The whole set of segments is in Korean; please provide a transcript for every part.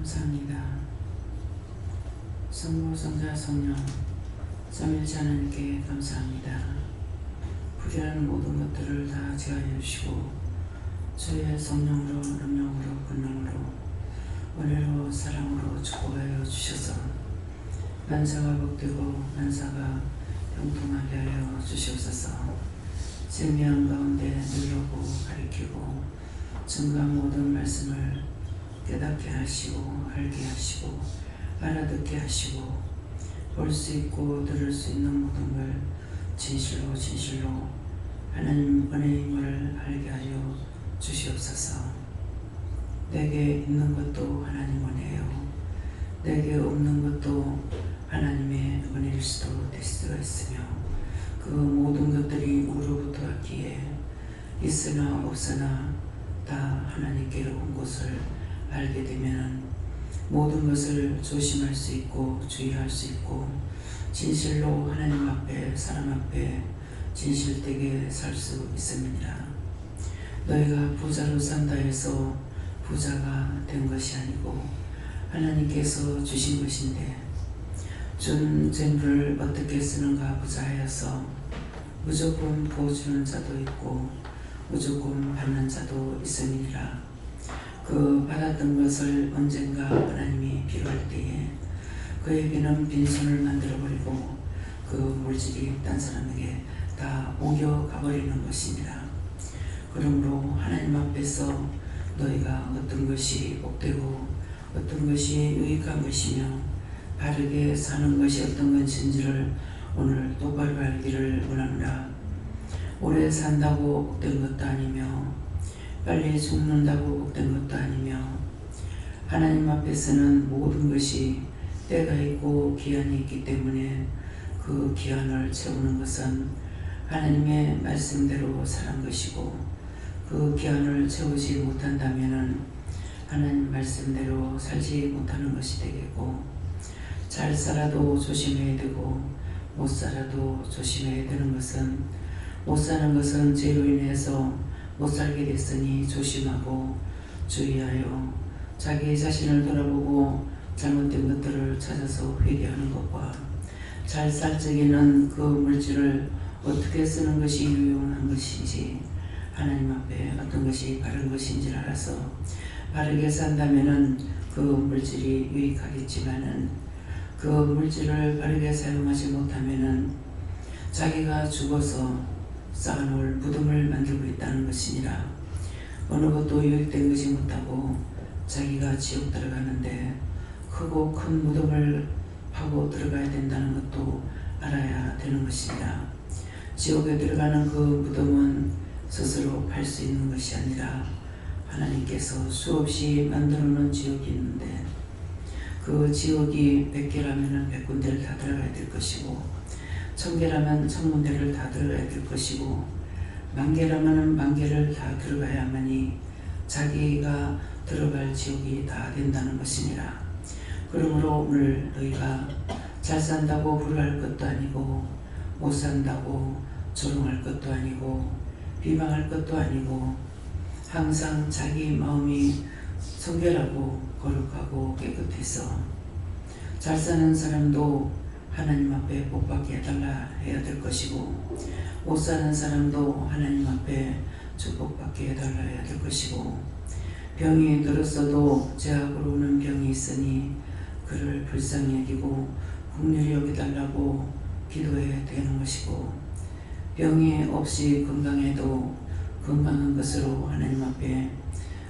감사합니다. 성부, 성자, 성령, 삼일체 하나님께 감사합니다. 불의하는 모든 것들을 다 제하여 주시고 주의 성령으로, 능력으로, 권능으로, 은혜로, 사랑으로 축복하여 주셔서 만사가 복되고 만사가 형통하게 하여 주시옵소서. 생명 가운데 누르고 가리키고 증거한 모든 말씀을 깨닫게 하시고 알게 하시고 알아듣게 하시고 볼 수 있고 들을 수 있는 모든 걸 진실로 하나님 은혜임을 알게 하여 주시옵소서. 내게 있는 것도 하나님 은혜요, 내게 없는 것도 하나님의 은혜일 수도 될 수가 있으며 그 모든 것들이 우로부터 왔기에 있으나 없으나 다 하나님께로 온 것을 알게 되면 모든 것을 조심할 수 있고 주의할 수 있고 진실로 하나님 앞에 사람 앞에 진실되게 살 수 있습니다. 너희가 부자로 산다 해서 부자가 된 것이 아니고 하나님께서 주신 것인데 준 재물을 어떻게 쓰는가 부자하여서 무조건 부어주는 자도 있고 무조건 받는 자도 있음이니라. 그 받았던 것을 언젠가 하나님이 필요할 때에 그에게는 빈손을 만들어버리고 그 물질이 딴 사람에게 다 옮겨가버리는 것입니다. 그러므로 하나님 앞에서 너희가 어떤 것이 복되고 어떤 것이 유익한 것이며 바르게 사는 것이 어떤 것인지를 오늘 똑바로 알기를 원합니다. 오래 산다고 복된 것도 아니며 빨리 죽는다고 복된 것도 아니며 하나님 앞에서는 모든 것이 때가 있고 기한이 있기 때문에 그 기한을 채우는 것은 하나님의 말씀대로 사는 것이고 그 기한을 채우지 못한다면 하나님 말씀대로 살지 못하는 것이 되겠고 잘 살아도 조심해야 되고 못 살아도 조심해야 되는 것은 못 사는 것은 죄로 인해서 못 살게 됐으니 조심하고 주의하여 자기 자신을 돌아보고 잘못된 것들을 찾아서 회개하는 것과 잘 살 적에는 그 물질을 어떻게 쓰는 것이 유용한 것인지 하나님 앞에 어떤 것이 바른 것인지를 알아서 바르게 산다면은 그 물질이 유익하겠지만은 그 물질을 바르게 사용하지 못하면은 자기가 죽어서 쌓아놓을 무덤을 만들고 있다는 것이니라. 어느 것도 유익된 것이 못하고 자기가 지옥 들어가는데 크고 큰 무덤을 파고 들어가야 된다는 것도 알아야 되는 것이니라. 지옥에 들어가는 그 무덤은 스스로 팔 수 있는 것이 아니라 하나님께서 수없이 만들어 놓은 지옥이 있는데 그 지옥이 100개라면 100군데를 다 들어가야 될 것이고 1000개라면 1000군데를 다 들어가야 될 것이고 10,000개라면 10,000개를 다 들어가야만이 자기가 들어갈 지옥이 다 된다는 것이니라. 그러므로 오늘 너희가 잘 산다고 부러워할 것도 아니고 못 산다고 조롱할 것도 아니고 비방할 것도 아니고 항상 자기 마음이 성결하고 거룩하고 깨끗해서 잘 사는 사람도 하나님 앞에 복받게 해달라 해야 될 것이고 못 사는 사람도 하나님 앞에 축복받게 해달라 해야 될 것이고 병이 들었어도 제약으로 오는 병이 있으니 그를 불쌍히 여기고 긍휼히 여기달라고 기도해야 되는 것이고 병이 없이 건강해도 건강한 것으로 하나님 앞에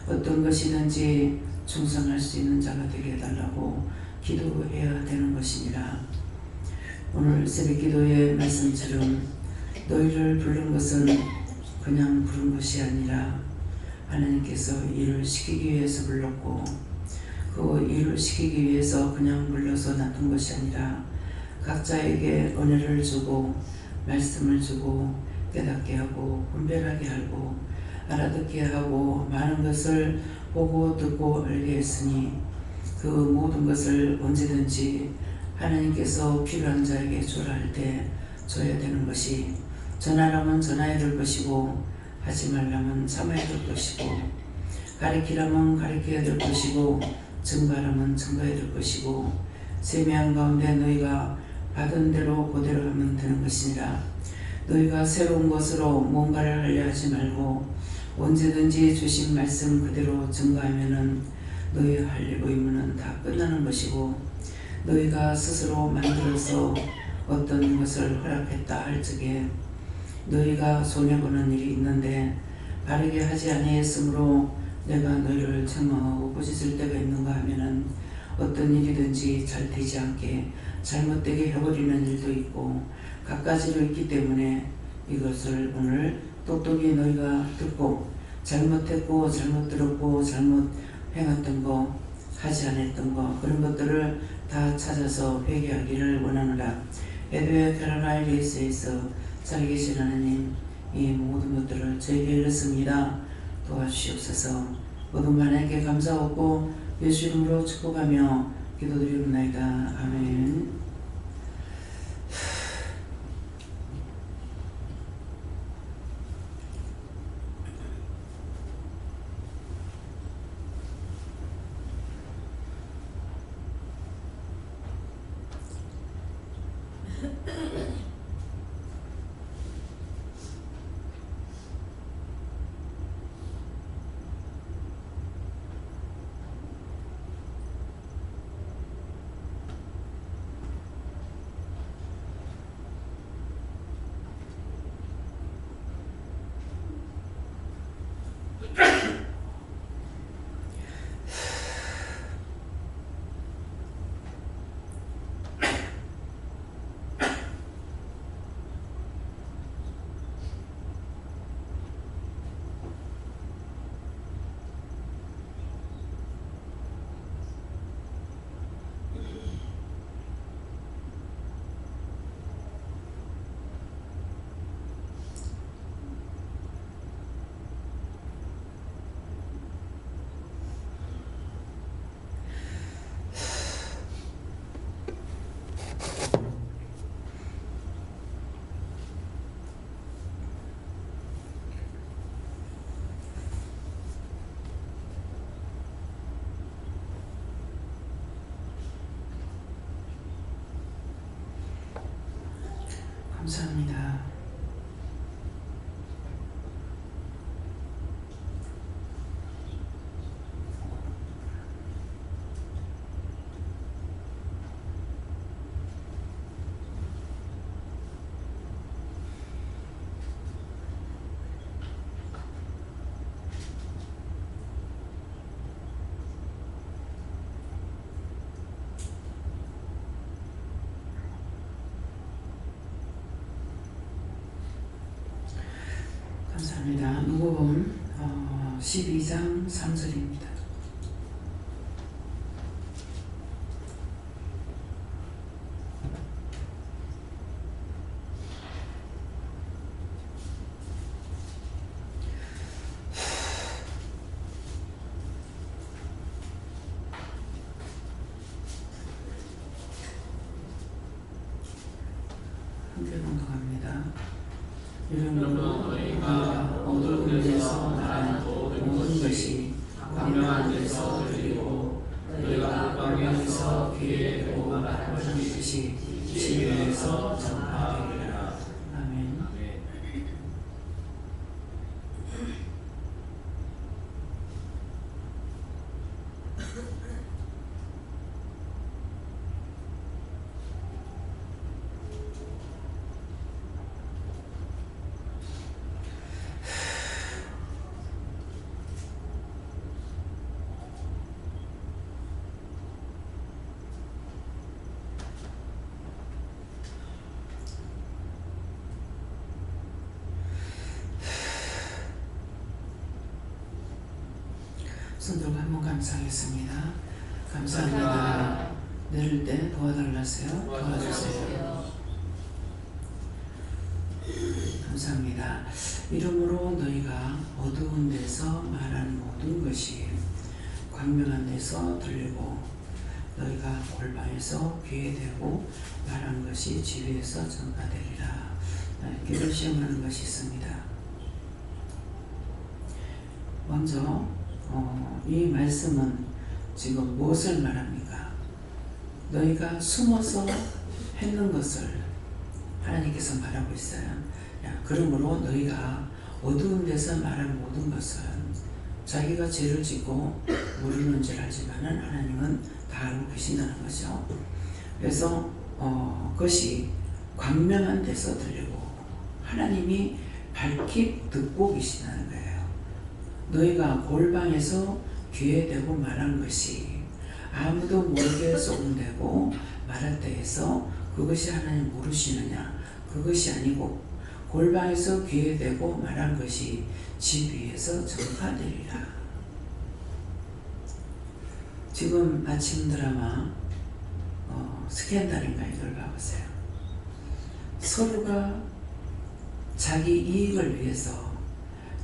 어떤 것이든지 충성할 수 있는 자가 되게 해달라고 기도해야 되는 것이니라. 오늘 새벽기도의 말씀처럼 너희를 부른 것은 그냥 부른 것이 아니라 하나님께서 일을 시키기 위해서 불렀고 그 일을 시키기 위해서 그냥 불러서 놔둔 것이 아니라 각자에게 은혜를 주고 말씀을 주고 깨닫게 하고 분별하게 하고 알아듣게 하고 많은 것을 보고 듣고 알게 했으니 그 모든 것을 언제든지 하나님께서 필요한 자에게 주라 할 때 줘야 되는 것이 전하라면 전해야 될 것이고 하지 말라면 참아야 될 것이고 가리키라면 가리켜야 될 것이고 증거하려면 증거해야 될 것이고 세미한 가운데 너희가 받은 대로 그대로 하면 되는 것이니라. 너희가 새로운 것으로 뭔가를 하려 하지 말고 언제든지 주신 말씀 그대로 증거하면은 너희 할 의무는 다 끝나는 것이고 너희가 스스로 만들어서 어떤 것을 허락했다 할 적에 너희가 손해보는 일이 있는데 바르게 하지 아니했으므로 내가 너희를 책망하고 꾸짖을 때가 있는가 하면은 어떤 일이든지 잘 되지 않게 잘못되게 해버리는 일도 있고 갖가지로 있기 때문에 이것을 오늘 똑똑히 너희가 듣고 잘못했고 잘못 들었고 잘못 행했던 거 하지 않았던 거 그런 것들을 다 찾아서 회개하기를 원하노라. 에드웨어 캐롤라이리스에서 살아계신 하나님, 이 모든 것들을 저에게 이렇습니다. 도와주시옵소서. 모든 만에게 감사하고 예수 이름으로 축복하며 기도드리옵나이다. 아멘. 감사합니다. 감사합니다. 누구본 12장 3절입니다. 함께 공독합니다. 이러므로 너희가 어두운 데서 말한 모든 것이 광명한 데서 들리고 너희가 광명에서 귀에 대고 말하는 뜻이 지혜에서 전파되리라. 아멘. 손들고 한번 감사하겠습니다. 감사합니다. 내릴 때 도와달라세요. 도와주세요. 감사합니다. 이러므로 너희가 어두운 데서 말하는 모든 것이 광명한 데서 들리고 너희가 골방에서 귀에 대고 말하는 것이 지위에서 전파되리라. 이렇게 시험하는 것이 있습니다. 먼저 이 말씀은 지금 무엇을 말합니까? 너희가 숨어서 했는 것을 하나님께서 말하고 있어요. 야, 그러므로 너희가 어두운 데서 말한 모든 것은 자기가 죄를 짓고 모르는 줄 알지만은 하나님은 다 알고 계신다는 거죠. 그래서 그것이 광명한 데서 들리고 하나님이 밝히 듣고 계신다는 거예요. 너희가 골방에서 귀에 대고 말한 것이 아무도 모르게 소금되고 말할 때에서 그것이 하나님 모르시느냐? 그것이 아니고 골방에서 귀에 대고 말한 것이 집 위에서 전파되리라. 지금 아침 드라마 스캔들인가 이걸 봐보세요. 서로가 자기 이익을 위해서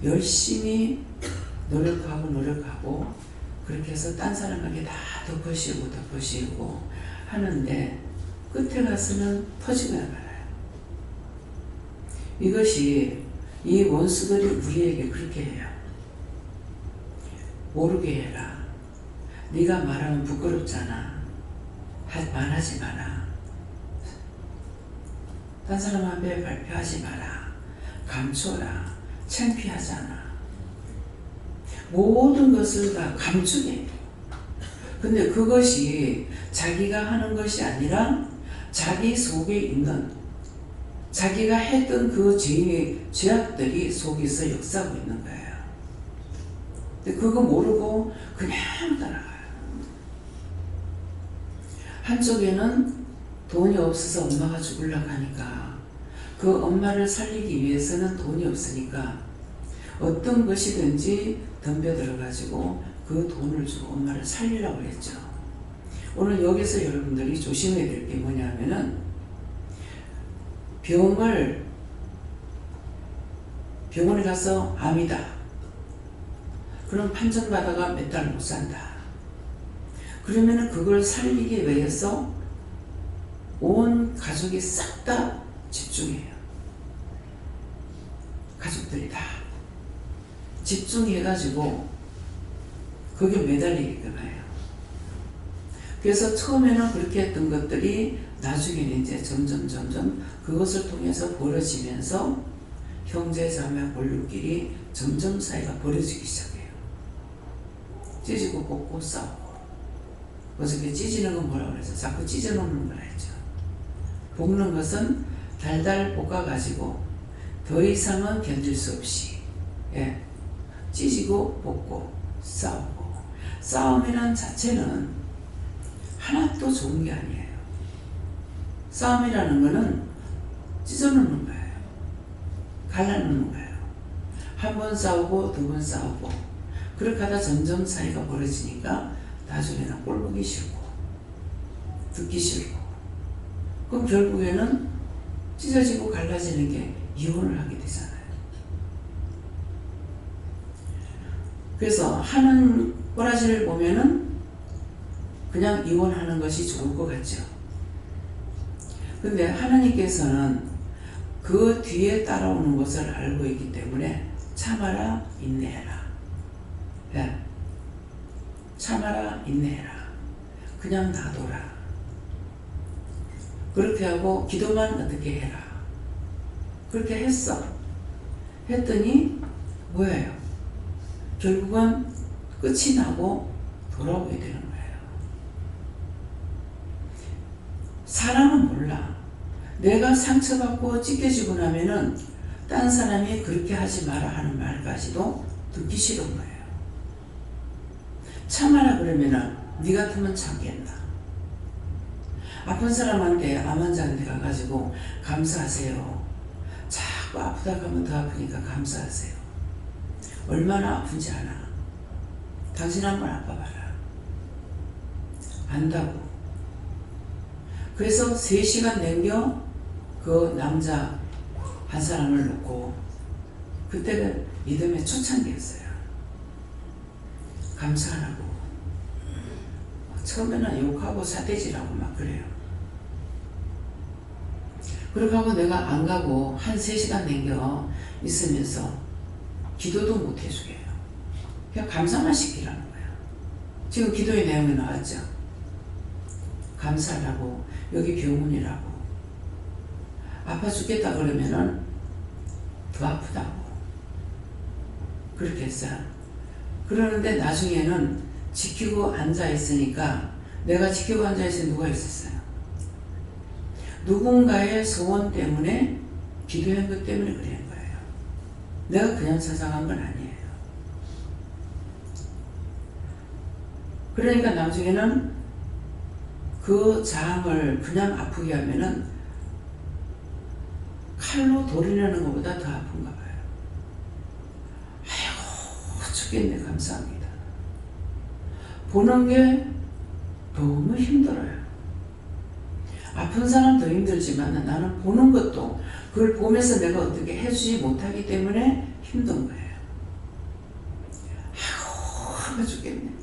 열심히 노력하고 그렇게 해서 딴 사람에게 다 덮어씌우고 하는데 끝에 가서는 터지고 말아요. 이것이 이 원수들이 우리에게 그렇게 해요. 모르게 해라. 네가 말하면 부끄럽잖아. 말하지 마라. 딴 사람 앞에 발표하지 마라. 감춰라. 창피하잖아. 모든 것을 다 감추게. 근데 그것이 자기가 하는 것이 아니라 자기 속에 있는 자기가 했던 그 죄악들이 속에서 역사하고 있는 거예요. 근데 그거 모르고 그냥 따라가요. 한쪽에는 돈이 없어서 엄마가 죽으려고 하니까 그 엄마를 살리기 위해서는 돈이 없으니까 어떤 것이든지 덤벼들어가지고 그 돈을 주고 엄마를 살리려고 했죠. 오늘 여기서 여러분들이 조심해야 될 게 뭐냐면은 병원에 가서 암이다. 그럼 판정받아가 몇 달 못 산다. 그러면은 그걸 살리기 위해서 온 가족이 싹 다 집중해요. 가족들이 다 집중해가지고 거기에 매달리게끔 해요. 그래서 처음에는 그렇게 했던 것들이 나중에는 이제 점점 그것을 통해서 벌어지면서 형제 자매 본류끼리 점점 사이가 벌어지기 시작해요. 찢고 볶고 싸우고. 어저께 찢는 건 뭐라고 그랬어? 자꾸 찢어놓는 거라 했죠. 볶는 것은 달달 볶아가지고 더 이상은 견딜 수 없이 찢고 볶고 싸우고. 싸움이란 자체는 하나도 좋은 게 아니에요. 싸움이라는 거는 찢어놓는 거예요. 갈라놓는 거예요. 한 번 싸우고 두 번 싸우고 그렇게 하다 점점 사이가 벌어지니까 나중에는 꼴보기 싫고 듣기 싫고 그럼 결국에는 찢어지고 갈라지는 게 이혼을 하게 되잖아요. 그래서 하는 꼬라지를 보면은 그냥 이혼하는 것이 좋을 것 같죠. 근데 하나님께서는 그 뒤에 따라오는 것을 알고 있기 때문에 참아라 인내해라. 참아라 인내해라. 그냥 놔둬라. 그렇게 하고 기도만 어떻게 해라. 그렇게 했더니 뭐예요? 결국은 끝이 나고 돌아오게 되는 거예요. 사람은 몰라. 내가 상처받고 찢겨지고 나면은 딴 사람이 그렇게 하지 마라 하는 말까지도 듣기 싫은 거예요. 참아라 그러면은 네 같으면 참겠나? 아픈 사람한테 암 환자한테 가가지고 감사하세요. 자꾸 아프다 하면 더 아프니까 감사하세요. 얼마나 아픈지 아나? 당신 한번 아파봐라. 안다고. 그래서 3시간 남겨 그 남자 한 사람을 놓고 그때가 믿음의 초창기였어요. 감사하라고. 처음에는 욕하고 사대질하고 막 그래요. 그렇게 하고 내가 안 가고 한 3시간 남겨 있으면서 기도도 못 해주게요. 그냥 감사만 시키라는 거야. 지금 기도의 내용에 나왔죠. 감사라고, 여기 병원이라고. 아파 죽겠다 그러면은 더 아프다고 그렇게 했어요. 그러는데 나중에는 지키고 앉아있으니까, 내가 지키고 앉아있으니 누가 있었어요? 누군가의 소원 때문에, 기도한 것 때문에 그런 거예요. 내가 그냥 찾아간 건 아니에요. 그러니까 나중에는 그 장을 그냥 아프게 하면은 칼로 도리내는 것보다 더 아픈가 봐요. 아이고 죽겠네. 감사합니다. 보는 게 너무 힘들어요. 아픈 사람 더 힘들지만 나는 보는 것도, 그걸 보면서 내가 어떻게 해주지 못하기 때문에 힘든 거예요. 아이고 아파 죽겠네.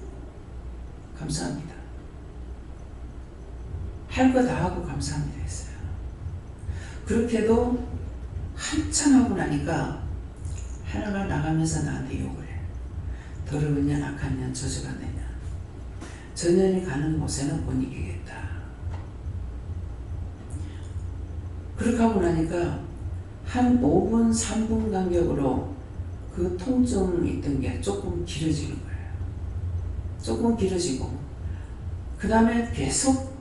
감사합니다. 할 거 다 하고 감사합니다 했어요. 그렇게도 한참 하고 나니까 하나가 나가면서 나한테 욕을 해. 더러운 년, 악한 년, 저주받는 년. 저 년이 가는 곳에는 못 이기겠다. 그렇게 하고 나니까 한 5분, 3분 간격으로 그 통증이 있던 게 조금 길어지는 거예요. 조금 길어지고, 그 다음에 계속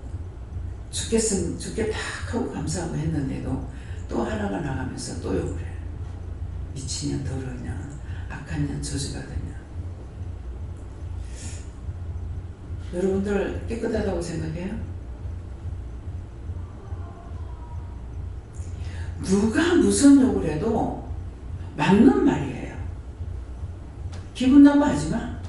죽겠으면 죽겠다 하고 감사하고 했는데도 또 하나가 나가면서 또 욕을 해. 미친년, 더러운 년, 악한 년, 저주받은 년. 여러분들 깨끗하다고 생각해요? 누가 무슨 욕을 해도 맞는 말이에요. 기분 나빠하지 마.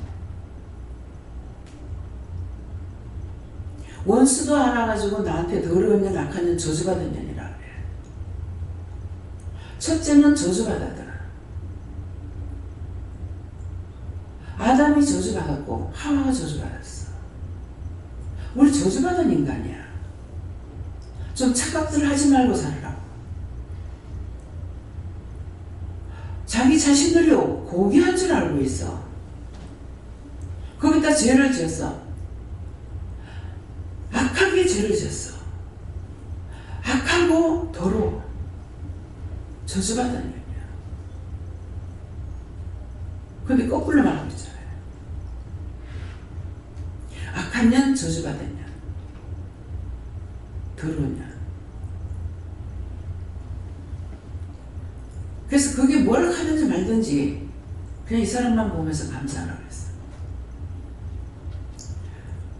원수도 하나 가지고 나한테 더러운 년, 악한 년, 저주받은 년이라 그래. 첫째는 저주받았더라. 아담이 저주받았고 하와가 저주받았어. 우리 저주받은 인간이야. 좀 착각들 하지 말고 살으라고. 자기 자신들이 고귀한 줄 알고 있어. 거기다 죄를 지었어. 악하게 죄를 지었어. 악하고 더러워. 저주받은 년이야. 근데 거꾸로 말하고 있잖아요. 악한 년, 저주받은 년, 더러운 년. 그래서 그게 뭘 하든지 말든지 그냥 이 사람만 보면서 감사하라고 했어.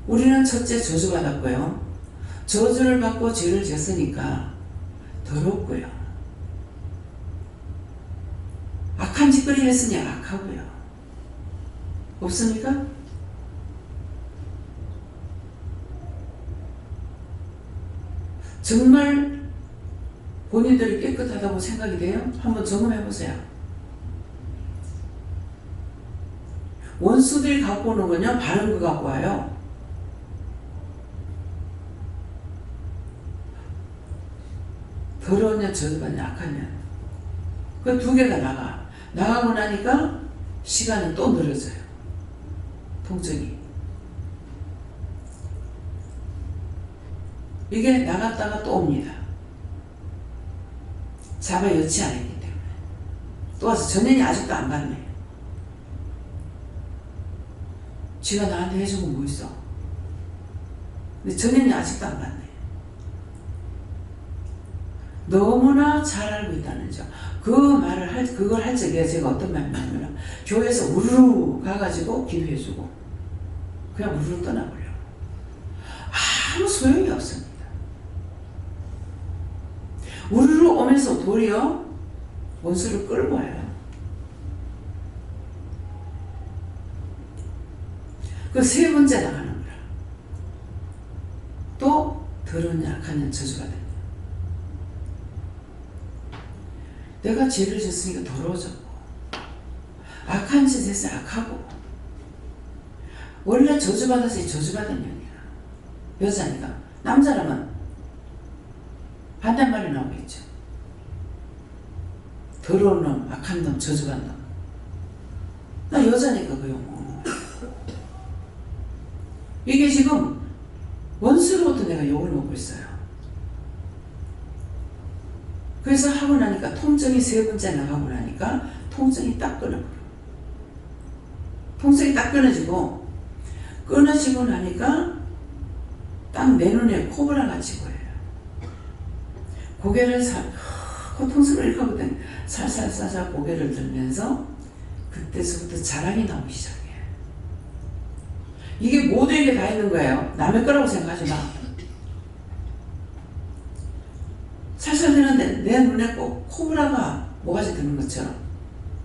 우리는 첫째 저주받았고요. 저주를 받고 죄를 지었으니까 더럽고요. 악한 짓거리 했으니 악하고요. 없습니까? 정말 본인들이 깨끗하다고 생각이 돼요? 한번 점검해 보세요. 원수들이 갖고 오는 건요, 바른 거 갖고 와요. 더러운 년, 저주받는 악한 년. 그 두 개가 나가고 나니까 시간은 또 늘어져요. 통증이. 이게 나갔다가 또 옵니다. 잡아 여치 않았기 때문에. 또 와서 전년이 아직도 안 갔네. 지가 나한테 해준 건 뭐 있어? 근데 전년이 아직도 안 갔네. 너무나 잘 알고 있다는 점. 그걸 할 적에 제가 어떤 말이냐면, 교회에서 우르르 가가지고 기도해주고, 그냥 우르르 떠나버려. 아무 소용이 없습니다. 우르르 오면서 도리어 원수를 끌고 와요. 그 세 번째 나가는 거야. 또 더러운 약한 년, 저주받은 년. 내가 죄를 졌으니까 더러워졌고, 악한 짓 해서 악하고, 원래 저주받아서 저주받은 년이야. 여자니까. 남자라면 반대말이 나오겠죠. 더러운 놈, 악한 놈, 저주받는 놈. 나 여자니까 그 용어. 이게 지금 원수로부터 내가 욕을 먹고 있어요. 그래서 하고 나니까 통증이 3번째 나가고 나니까 통증이 딱 끊어버려. 통증이 딱 끊어지고 나니까 딱 내 눈에 코브라가 치고예요. 고개를 고통스러워 이렇게 하거든. 살살살살 고개를 들면서 그때서부터 자랑이 나오기 시작해요. 이게 모두에게 다 있는 거예요. 남의 거라고 생각하지 마. 살살 드는데 내 눈에 꼭 코브라가 모가지 드는 것처럼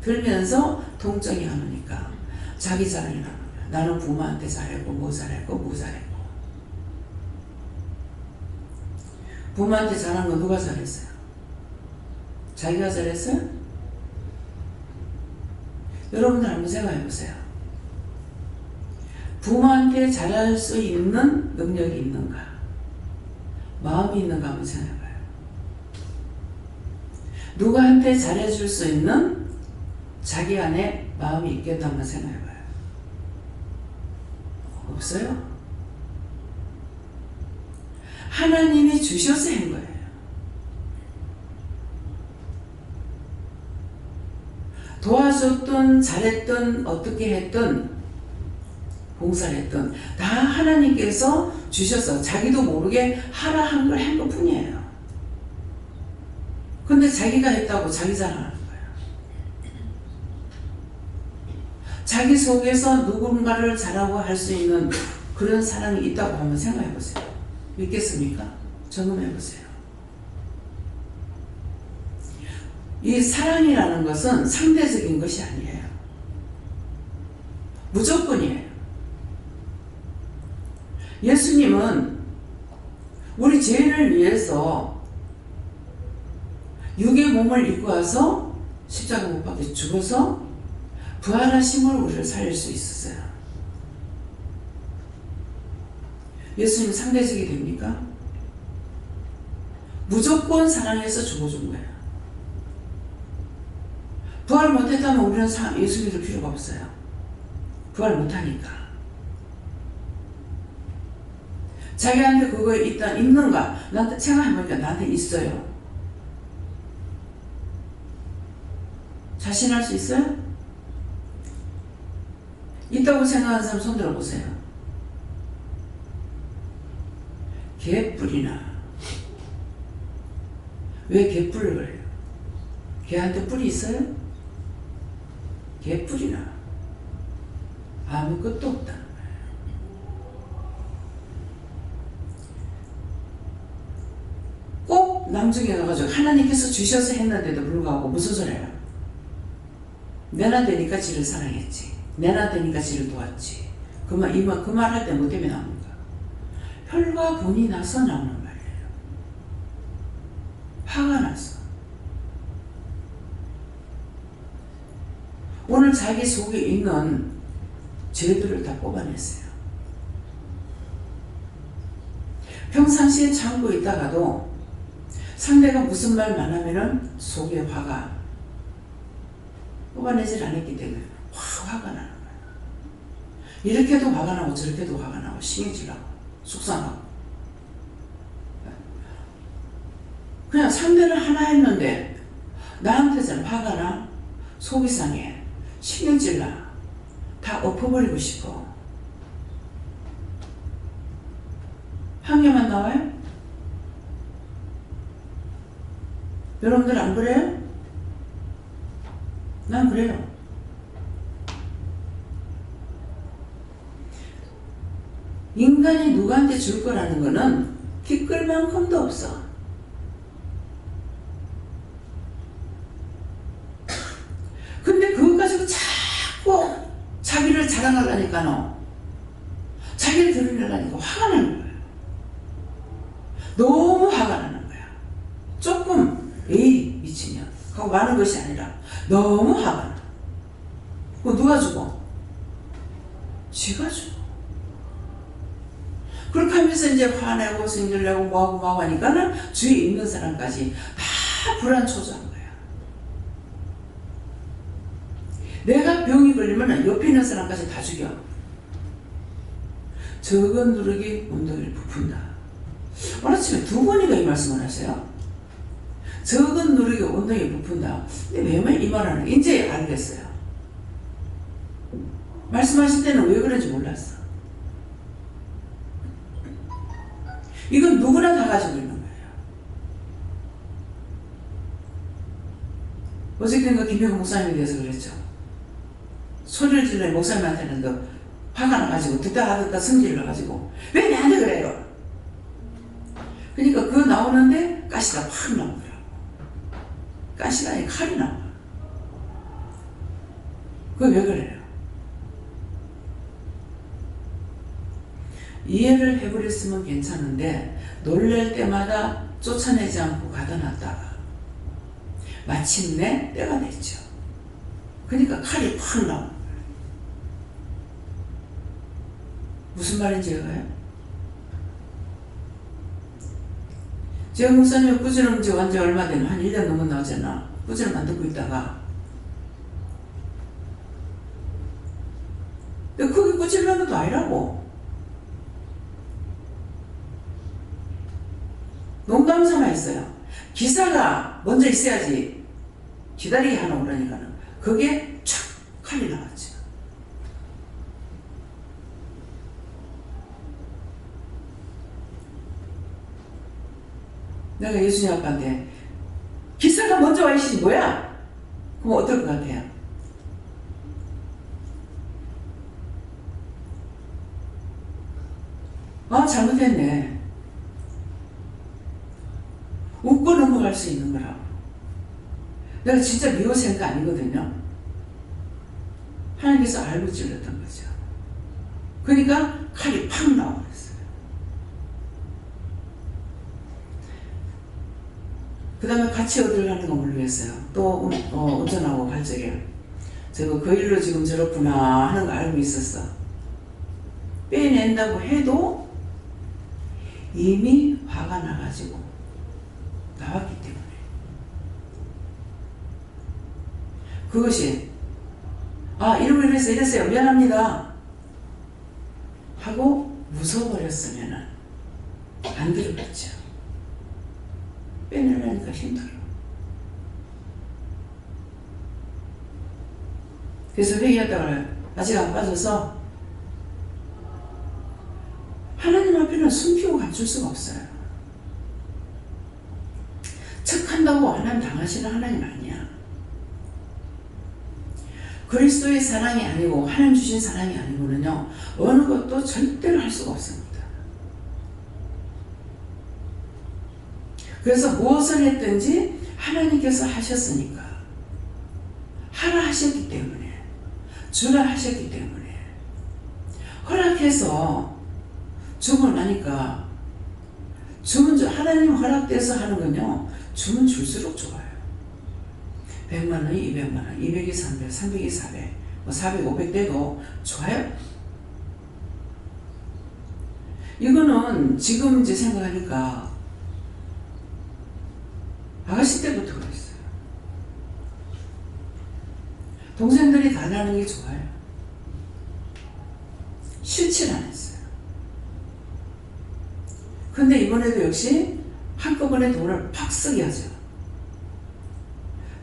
들면서 통증이 안 오니까 자기 자랑이 나는 거야. 나는 부모한테 잘했고 뭐 잘했고 뭐 잘했고. 부모한테 잘한 건 누가 잘했어요? 자기가 잘했어요? 여러분들 한번 생각해 보세요. 부모한테 잘할 수 있는 능력이 있는가? 마음이 있는가 한번 생각해 봐요. 누구한테 잘해줄 수 있는 자기 안에 마음이 있겠다 한번 생각해 봐요. 없어요. 하나님이 주셔서 한 거예요. 도와줬든 잘했든 어떻게 했든 봉사를 했든 다 하나님께서 주셔서 자기도 모르게 하라 한 걸 한 것 뿐이에요. 근데 자기가 했다고 자기 자랑하는 거예요. 자기 속에서 누군가를 잘하고 할 수 있는 그런 사람이 있다고 한번 생각해 보세요. 믿겠습니까? 점검해 보세요. 이 사랑이라는 것은 상대적인 것이 아니에요. 무조건이에요. 예수님은 우리 죄인을 위해서 육의 몸을 입고 와서 십자가 못 박혀 죽어서 부활하심으로 우리를 살릴 수 있었어요. 예수님 상대적이 됩니까? 무조건 사랑해서 죽어준 거예요. 부활 못했다면 우리는 예수 믿을 필요가 없어요. 부활 못하니까. 자기한테 그거 있는가? 나한테 생각해보니까 나한테 있어요. 자신할 수 있어요? 있다고 생각하는 사람 손 들어보세요. 개뿔이나. 왜 개뿔을 그래요? 개한테 뿔이 있어요? 개뿔이나. 아무것도 없다는 거예요. 꼭 남중에 가가지고 하나님께서 주셔서 했는데도 불구하고 무슨 소리예요? 내나 되니까 지를 사랑했지. 내나 되니까 지를 도왔지. 그 말 할 때 뭐 때문에 나옵니까? 혈과 분이 나서 나오는 말이에요. 화가 나서. 오늘 자기 속에 있는 죄들을 다 뽑아냈어요. 평상시에 참고 있다가도 상대가 무슨 말만 하면은 속에 화가 뽑아내질 않았기 때문에 화가 나는 거예요. 이렇게도 화가 나고 저렇게도 화가 나고 신경질나고 속상하고. 그냥 상대를 하나 했는데 나한테는 화가 나, 속이 상해, 신경질나, 다 엎어버리고 싶어. 한 개만 나와요? 여러분들 안 그래요? 난 그래요. 인간이 누구한테 줄 거라는 거는 티끌만큼도 없어. 근데 그거 가지고 자꾸 자기를 자랑하려니까 자기를 드러내려니까 화가 나는 거예요. 너무 화가 나는 거야. 조금 에이 미치냐 하고 마는 것이 아니라 너무 화가 나. 그거 누가 주고? 지가 주고. 그렇게 하면서 이제 화내고 승질내고 뭐하고 하니까는 주위에 있는 사람까지 다 불안초조한 거야. 내가 병이 걸리면 옆에 있는 사람까지 다 죽여. 적은 누룩이 엉덩이를 부푼다. 오늘 아침에 두 번이나 이 말씀을 하세요. 적은 누룩이 엉덩이를 부푼다. 근데 왜 이 말하는? 이제 알겠어요. 말씀하실 때는 왜 그런지 몰랐어. 이건 누구나 다 가지고 있는 거예요. 어저께인가 김병국 목사님에 대해서 그랬죠. 소리를 질러 목사님한테는 너 화가 나가지고 듣다 성질을 나가지고 왜 나한테 그래요? 그러니까 그거 나오는데 가시가 확 나오더라고. 가시가 아니라 칼이 나와. 그거 왜 그래요? 이해를 해버렸으면 괜찮은데 놀랄 때마다 쫓아내지 않고 가다놨다가 마침내 때가 됐죠. 그러니까 칼이 확 나오는 거예요. 무슨 말인지 알아요? 제가 목사님 꾸준히 지 완전 얼마 되면 한 1년 넘은 나오잖아. 꾸준히만 듣고 있다가 근데 그게 꾸준한 것도 아니라고. 농담 삼아 있어요. 기사가 먼저 있어야지 기다리게 하는 거라니까는 그게 촥 칼이 나왔죠. 내가 예수님 아빠한테 기사가 먼저 와 있으니 뭐야? 그럼 어떨 것 같아요? 아, 잘못했네. 웃고 넘어갈 수 있는 거라고. 내가 진짜 미워서한 거 아니거든요. 하나님께서 알고 찔렀던 거죠. 그러니까 칼이 팍 나와버렸어요. 그 다음에 같이 어딜 가는 거 모르겠어요. 또 운전하고 갈 적에 제가 그 일로 지금 저렇구나 하는 거 알고 있었어. 빼낸다고 해도 이미 화가 나가지고 나왔기 때문에 그것이 이랬어요 미안합니다 하고 무서워버렸으면 안 들어갔죠. 빼내려니까 힘들어. 그래서 회의하다가 아직 안 빠져서 하나님 앞에는 숨기고 감출 수가 없어요. 척한다고 하나님 당하시는 하나님 아니야. 그리스도의 사랑이 아니고 하나님 주신 사랑이 아니고는요 어느 것도 절대로 할 수가 없습니다. 그래서 무엇을 했든지 하나님께서 하셨으니까 하라 하셨기 때문에 주라 하셨기 때문에 허락해서 주고 나니까 주면 하나님 허락돼서 하는 건요 주면 줄수록 좋아요. 100만원, 200만원, 200이 300, 300이 400, 400, 500 돼도 좋아요. 이거는 지금 이제 생각하니까 아가씨 때부터 그랬어요. 동생들이 다 나는 게 좋아요. 싫진 않았어요. 근데 이번에도 역시 한꺼번에 돈을 팍 쓰게 하죠.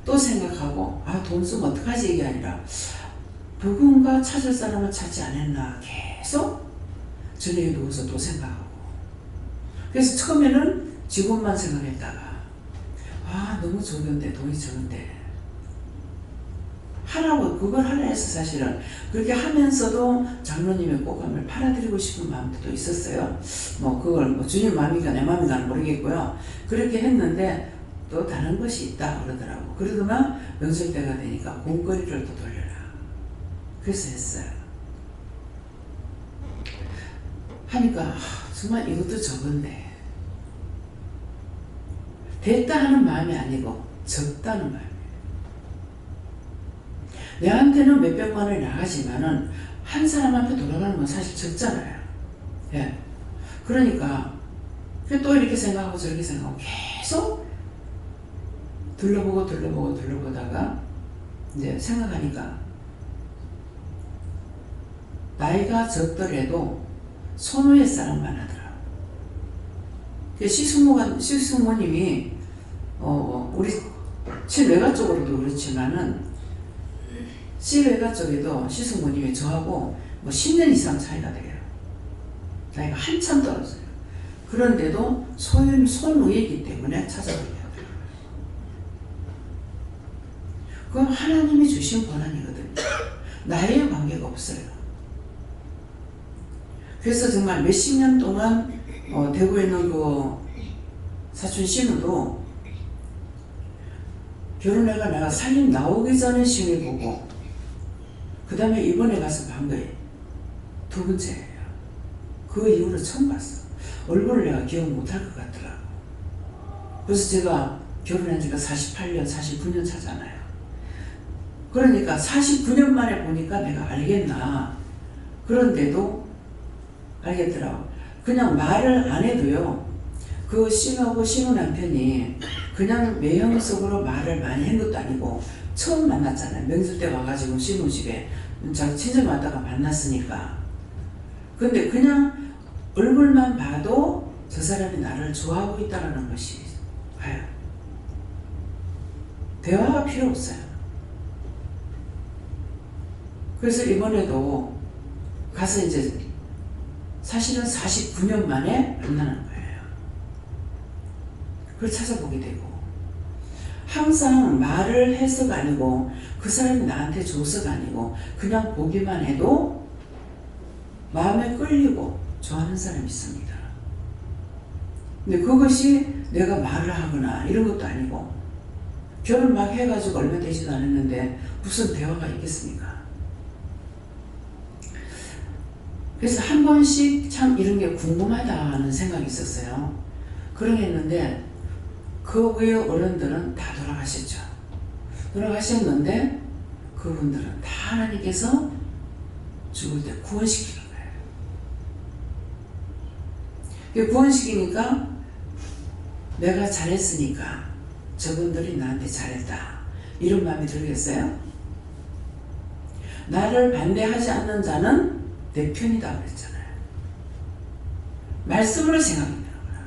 또 생각하고 돈 쓰면 어떡하지 이게 아니라 누군가 찾을 사람을 찾지 않았나 계속 저녁에 누워서 또 생각하고 그래서 처음에는 직원만 생각했다가 너무 적은데 돈이 적은데 하라고 그걸 하라 해서 사실은 그렇게 하면서도 장로님의 꽃감을 팔아드리고 싶은 마음도 또 있었어요. 그걸 주님 마음인가 내 마음인가는 모르겠고요. 그렇게 했는데 또 다른 것이 있다 그러더라고. 그러더만 명절 때가 되니까 공거리를 또 돌려라. 그래서 했어요. 하니까 정말 이것도 적은데 됐다 하는 마음이 아니고 적다는 마음이에요. 내한테는 몇백만 원이 나가지만은 한 사람 앞에 돌아가는 건 사실 적잖아요. 예. 그러니까 또 이렇게 생각하고 저렇게 생각하고 계속 둘러보다가 이제 생각하니까 나이가 적더라도 손우의 사랑만 하더라고. 시숙모님이 우리 실외가 쪽으로도 그렇지만은 실외가 쪽에도 시숙모님이 저하고 뭐 10년 이상 차이가 돼요. 나이가 한참 떨어져요. 그런데도 손우이기 때문에 찾아가게 돼요. 그건 하나님이 주신 권한이거든요. 나의 관계가 없어요. 그래서 정말 몇십 년 동안 대구에 있는 그 사촌 신우도 결혼해가 내가 살림 나오기 전에 신우 보고 그 다음에 이번에 가서 본 거예요. 두 번째예요. 그 이후로 처음 봤어. 얼굴을 내가 기억 못할 것 같더라고. 그래서 제가 결혼한 지가 48년, 49년 차잖아요. 그러니까 49년 만에 보니까 내가 알겠나. 그런데도 알겠더라고. 그냥 말을 안 해도요. 그 신우하고 신우 남편이 그냥 외형적으로 말을 많이 한 것도 아니고 처음 만났잖아요. 명절 때 와가지고 신우 집에 자기 친정 왔다가 만났으니까. 근데 그냥 얼굴만 봐도 저 사람이 나를 좋아하고 있다는 것이 봐요. 대화가 필요 없어요. 그래서 이번에도 가서 이제 사실은 49년 만에 만나는 거예요. 그걸 찾아보게 되고 항상 말을 해서가 아니고 그 사람이 나한테 줘서가 아니고 그냥 보기만 해도 마음에 끌리고 좋아하는 사람이 있습니다. 근데 그것이 내가 말을 하거나 이런 것도 아니고 결혼 막 해가지고 얼마 되지도 않았는데 무슨 대화가 있겠습니까? 그래서 한 번씩 참 이런 게 궁금하다는 생각이 있었어요. 그러겠는데 그 외의 어른들은 다 돌아가셨죠. 돌아가셨는데 그분들은 다 하나님께서 죽을 때 구원시키는 거예요. 구원시키니까 내가 잘했으니까 저분들이 나한테 잘했다. 이런 마음이 들겠어요? 나를 반대하지 않는 자는 내 편이다 그랬잖아요. 말씀으로 생각해보는 거야.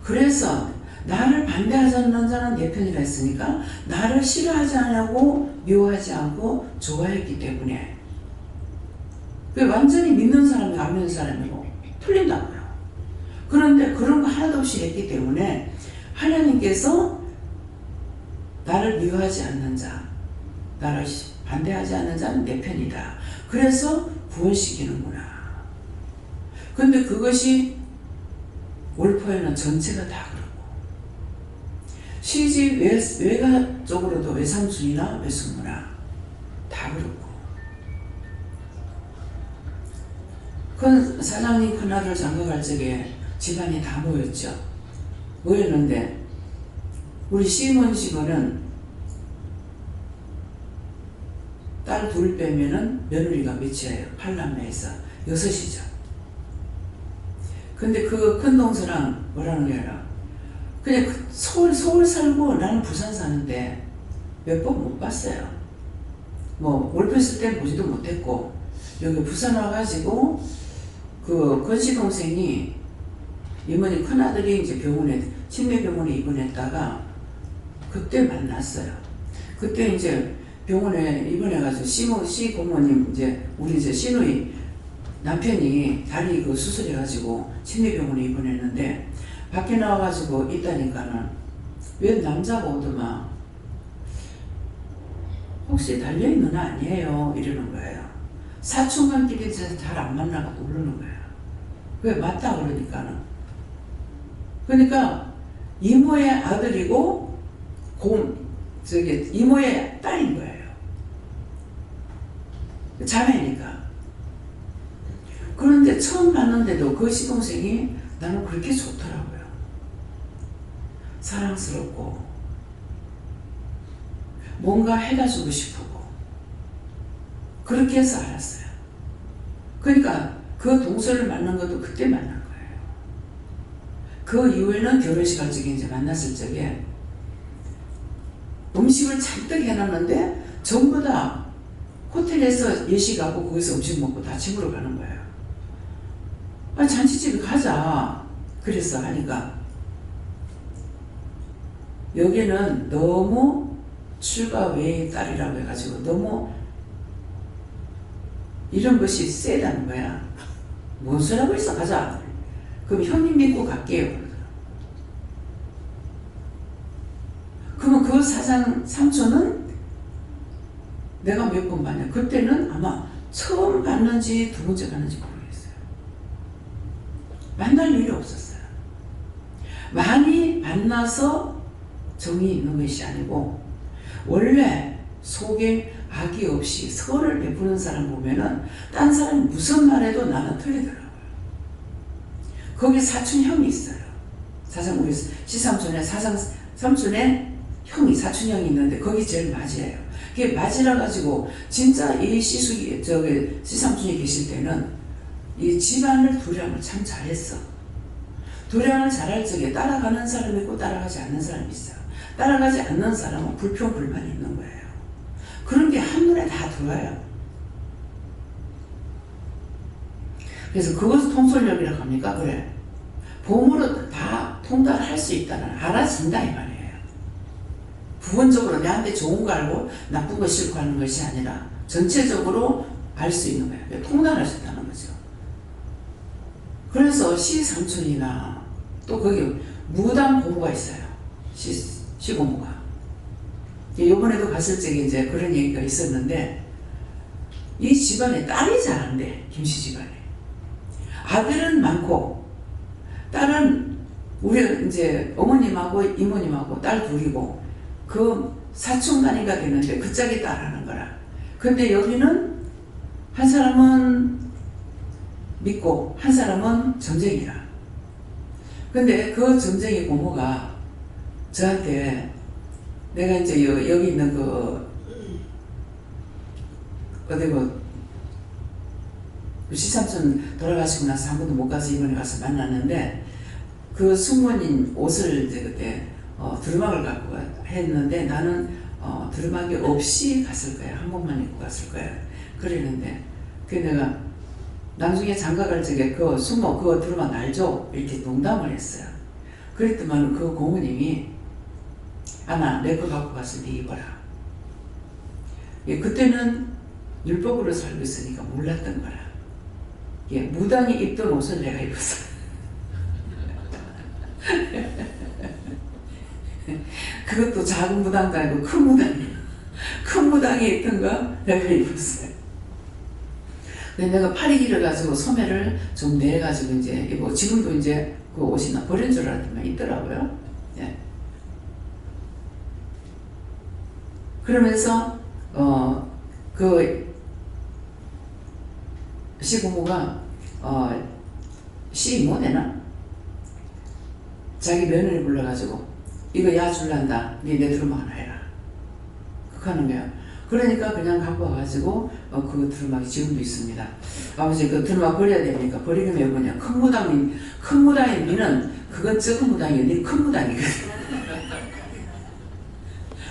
그래서 나를 반대하지 않는 자는 내 편이라 했으니까 나를 싫어하지 않고 미워하지 않고 좋아했기 때문에 완전히 믿는 사람이 안 믿는 사람이고 틀린다고요. 그런데 그런 거 하나도 없이 했기 때문에 하나님께서 나를 미워하지 않는 자, 나를 반대하지 않는 자는 내 편이다. 그래서 구원시키는구나. 근데 그것이 월포에는 전체가 다 그렇고 시집 외가 쪽으로도 외삼촌이나 외숙모나 다 그렇고 그 사장님 큰아들 장가갈 적에 집안이 다 모였죠. 모였는데 우리 시어머니 집안은 딸 둘 빼면은 며느리가 몇이에요? 8남매에서 6이죠. 근데 그 큰 동서랑 뭐라는 게 아니라 그냥 서울 살고 나는 부산 사는데 몇 번 못 봤어요. 뭐 월표 있을 땐 보지도 못했고 여기 부산 와가지고 그 건씨 동생이 이모님 큰아들이 이제 병원에 신내병원에 입원했다가 그때 만났어요. 그때 이제 병원에 입원해가지고 시고모님 이제 우리 이제 시누이 남편이 다리 그 수술해가지고 신내병원에 입원했는데 밖에 나와가지고 있다니까는 왜 남자가 오더만 혹시 달려있는 애 아니에요? 이러는 거예요. 사촌간끼리 잘 안 만나고 모르는 거예요. 왜 맞다 그러니까는. 그러니까 이모의 아들이고 이모의 딸인 거예요. 자매니까. 그런데 처음 봤는데도 그 시동생이 나는 그렇게 좋더라고요. 사랑스럽고 뭔가 해다 주고 싶고 그렇게 해서 알았어요. 그러니까 그 동서를 만난 것도 그때 만난 거예요. 그 이후에는 결혼식 할 적에 이제 만났을 적에 음식을 잔뜩 해놨는데 전부 다 호텔에서 예식하고 거기서 음식 먹고 다 집으로 가는 거예요. 아, 잔치집에 가자. 그래서 하니까 여기는 너무 출가 외의 딸이라고 해가지고 너무 이런 것이 세다는 거야. 뭔 소리하고 있어, 가자. 그럼 형님 믿고 갈게요. 그러면 그 삼촌은 내가 몇 번 봤냐. 그때는 아마 처음 봤는지 두 번째 봤는지 모르겠어요. 만날 일이 없었어요. 많이 만나서 정이 있는 것이 아니고 원래 속에 악이 없이 선을 베푸는 사람 보면은 딴 사람이 무슨 말해도 나는 틀리더라고요. 거기 사촌형이 있어요. 우리 시삼촌의 삼촌의 형이 사촌형이 있는데 거기 제일 맞이에요. 그게 맞이라 가지고 진짜 이 시삼촌이 계실 때는 이 집안을 도량을 참 잘했어. 도량을 잘할 적에 따라가는 사람이 있고 따라가지 않는 사람이 있어요. 따라가지 않는 사람은 불평불만이 있는 거예요. 그런 게 한눈에 다 들어와요. 그래서 그것을 통솔력이라고 합니까? 그래. 봄으로 다 통달할 수 있다는 알아진다 이 말이에요. 부분적으로 내한테 좋은 거 알고 나쁜 거 싫고 하는 것이 아니라 전체적으로 알 수 있는 거예요. 통달할 수 있다는 거죠. 그래서 시삼촌이나 또 거기 무당 고모가 있어요. 시고모가. 이번에도 갔을 적에 이제 그런 얘기가 있었는데 이 집안에 딸이 잘 안 돼. 김씨 집안에. 아들은 많고 딸은 우리 이제 어머님하고 이모님하고 딸 둘이고 그 사촌간이가 되는데 그 짝이 딸하는 거라. 근데 여기는 한 사람은 믿고 한 사람은 점쟁이라. 근데 그 점쟁이 고모가 저한테 내가 이제 여기 있는 어디고 시삼촌 돌아가시고 나서 한 번도 못 가서 이번에 가서 만났는데 그 숙모님 옷을 이제 그때 두루마기를 갖고 했는데 나는 두루마기 없이 갔을 거야. 한 번만 입고 갔을 거야. 그랬는데 그 내가 나중에 장가 갈 적에 그 숙모 그 두루마기 날 줘 이렇게 농담을 했어요. 그랬더만 그 고모님이 아마 내 거 갖고 가서 네 입어라. 예, 그때는 율법으로 살고 있으니까 몰랐던 거라. 예, 무당이 입던 옷을 내가 입었어. 그것도 작은 무당도 아니고 큰 무당이야. 큰 무당이 입던 거 내가 입었어요. 근데 내가 팔이 길어가지고 소매를 좀 내가지고 이제 입고 지금도 이제 그 옷이 나 버린 줄 알았더만 있더라고요. 예. 그러면서 그 시고모가 시 뭐 되나? 자기 며느리 불러가지고 이거 야 줄란다. 네 내 두루마기 하나 해라. 그렇게 하는 거야. 그러니까 그냥 갖고 와가지고 그 두루마기 지금도 있습니다. 아버지 그 두루마기 버려야 되니까 버리면 왜 뭐냐. 큰 무당이 니는 그건 적은 무당이야. 니는 큰 무당이거든.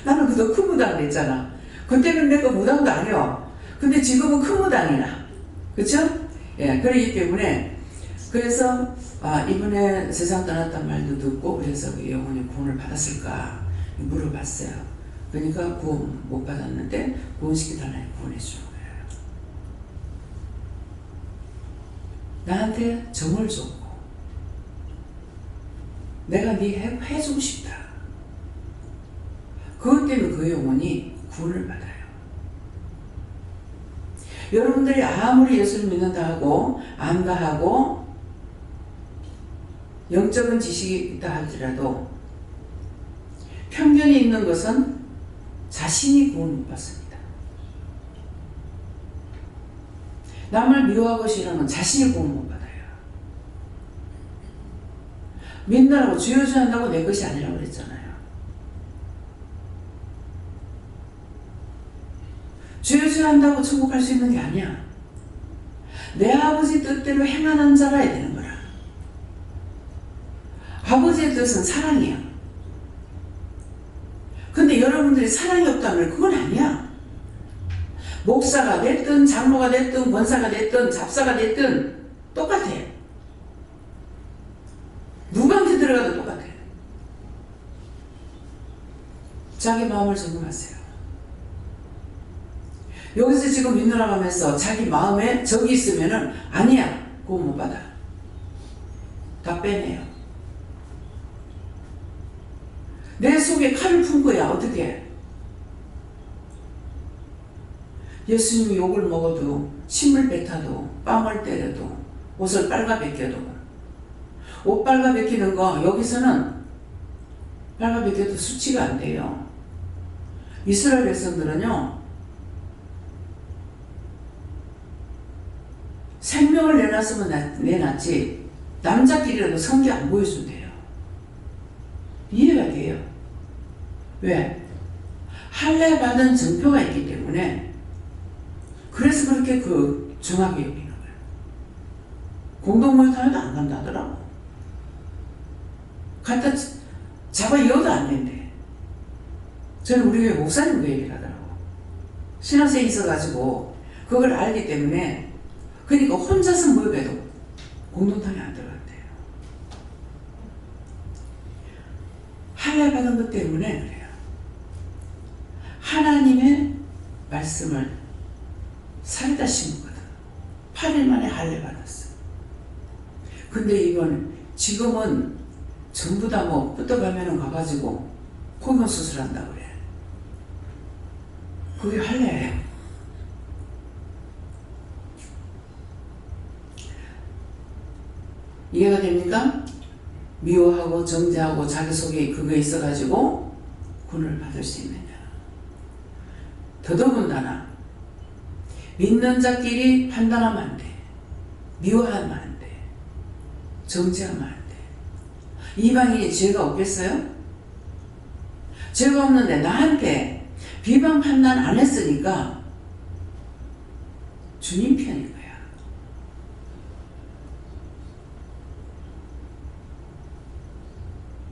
나는 그도 큰 무당 됐잖아. 그때는 내가 무당도 아니야. 근데 지금은 큰 무당이야. 그쵸? 예, 그렇기 때문에 그래서 이번에 세상 떠났단 말도 듣고 그래서 그 영혼이 구원을 받았을까 물어봤어요. 그러니까 구원 못 받았는데 구원시키달라니 구원해 주는 거예요. 나한테 정을 줬고 내가 네 해주고 싶다. 그것 때문에 그 영혼이 구원을 받아요. 여러분들이 아무리 예수를 믿는다 하고 안다 하고 영적인 지식이 있다 할지라도 편견이 있는 것은 자신이 구원 못 받습니다. 남을 미워하고 싫어하는 자신이 구원 못 받아요. 믿느라고 주여주한다고 내 것이 아니라고 그랬잖아요. 주여주한다고 천국 갈 수 있는 게 아니야. 내 아버지 뜻대로 행하는 자라야 되는 거라. 아버지의 뜻은 사랑이야. 근데 여러분들이 사랑이 없다면 그건 아니야. 목사가 됐든 장로가 됐든 권사가 됐든 잡사가 됐든 똑같아. 들어가도 똑같아요. 자기 마음을 점검하세요. 여기서 지금 믿노라가면서 자기 마음에 적이 있으면은 아니야, 그거 못 받아. 다 빼내요. 내 속에 칼을 푼 거야. 어떻게 해? 예수님이 욕을 먹어도, 침을 뱉어도, 빵을 때려도, 옷을 빨가벗겨도, 옷 빨가벗기는 거 여기서는 빨가벗겨도 수치가 안 돼요. 이스라엘 백성들은요, 생명을 내놨으면 내놨지 남자끼리라도 성기 안 보여준대요. 이해가 돼요. 왜? 할례 받은 증표가 있기 때문에. 그래서 그렇게 정하게 여기는 거예요. 공동모욕탕에도 안 간다더라고. 갖다 잡아 이어도 안 된대. 저는 우리 교회 목사님 그 얘기를 하더라고. 신학생이 있어가지고 그걸 알기 때문에, 그러니까 혼자서 모욕해도 공동탕에 안 들어간대요. 할례 받은 것 때문에 그래요. 하나님의 말씀을 살다 심었거든. 8일 만에 할례 받았어. 근데 지금은 전부 다 뭐 끄떡하면은 가가지고 포경 수술한다고 그래. 그게 할례예요. 이해가 됩니까? 미워하고 정죄하고 자기 속에 그거 있어가지고 구원을 받을 수 있느냐. 더더군다나 믿는 자끼리 판단하면 안 돼. 미워하면 안 돼. 정죄하면 안 돼. 이방인이 죄가 없겠어요? 죄가 없는데 나한테 비방 판단 안 했으니까 주님 편인 거야.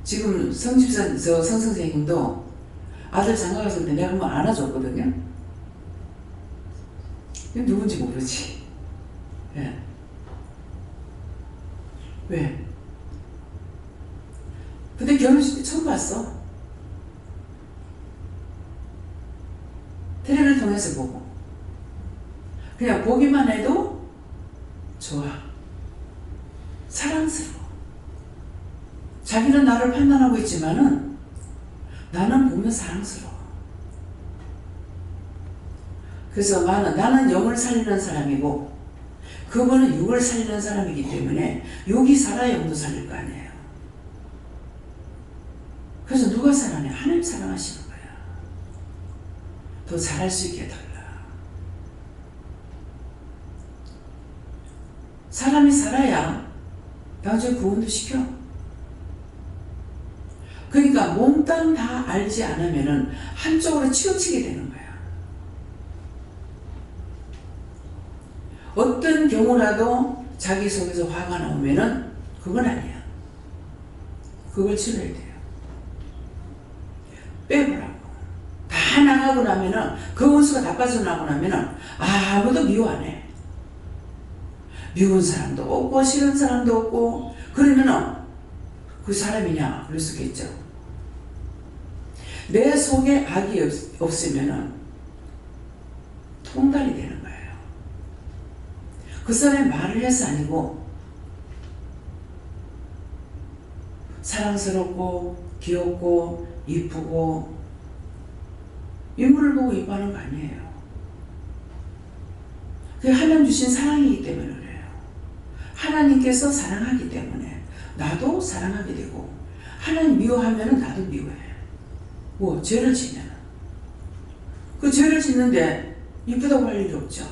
지금 성집사 성선생님도 아들 장가 갔을 때 내가 한번 안아줬거든요. 누군지 모르지. 예. 왜? 근데 결혼식 때 처음 봤어. 텔레비를 통해서 보고. 그냥 보기만 해도 좋아. 사랑스러워. 자기는 나를 판단하고 있지만은 나는 보면 사랑스러워. 그래서 나는 영을 살리는 사람이고 그분은 육을 살리는 사람이기 때문에 육이 살아야 영도 살릴 거 아니에요. 그래서 누가 사랑해? 하나님 사랑하시는 거야. 더 잘할 수 있게 달라. 사람이 살아야 나중에 구원도 시켜. 그러니까 몽땅 다 알지 않으면은 한쪽으로 치우치게 되는 거야. 어떤 경우라도 자기 속에서 화가 나오면은 그건 아니야. 그걸 치료해야 돼요. 빼보라고. 다 나가고 나면은 그 원수가 다 빠져나가고 나면은 아무도 미워 안 해. 미운 사람도 없고 싫은 사람도 없고 그러면은 그 사람이냐 그럴 수 있겠죠. 내 속에 악이 없으면은 통달이 되는 거예요. 그 사람이 말을 해서 아니고 사랑스럽고 귀엽고 이쁘고 인물을 보고 이뻐하는 거 아니에요. 그게 하나님 주신 사랑이기 때문에 그래요. 하나님께서 사랑하기 때문에 나도 사랑하게 되고 하나님 미워하면 나도 미워해. 뭐 죄를 지면 그 죄를 짓는데 이쁘다고 할 일이 없죠.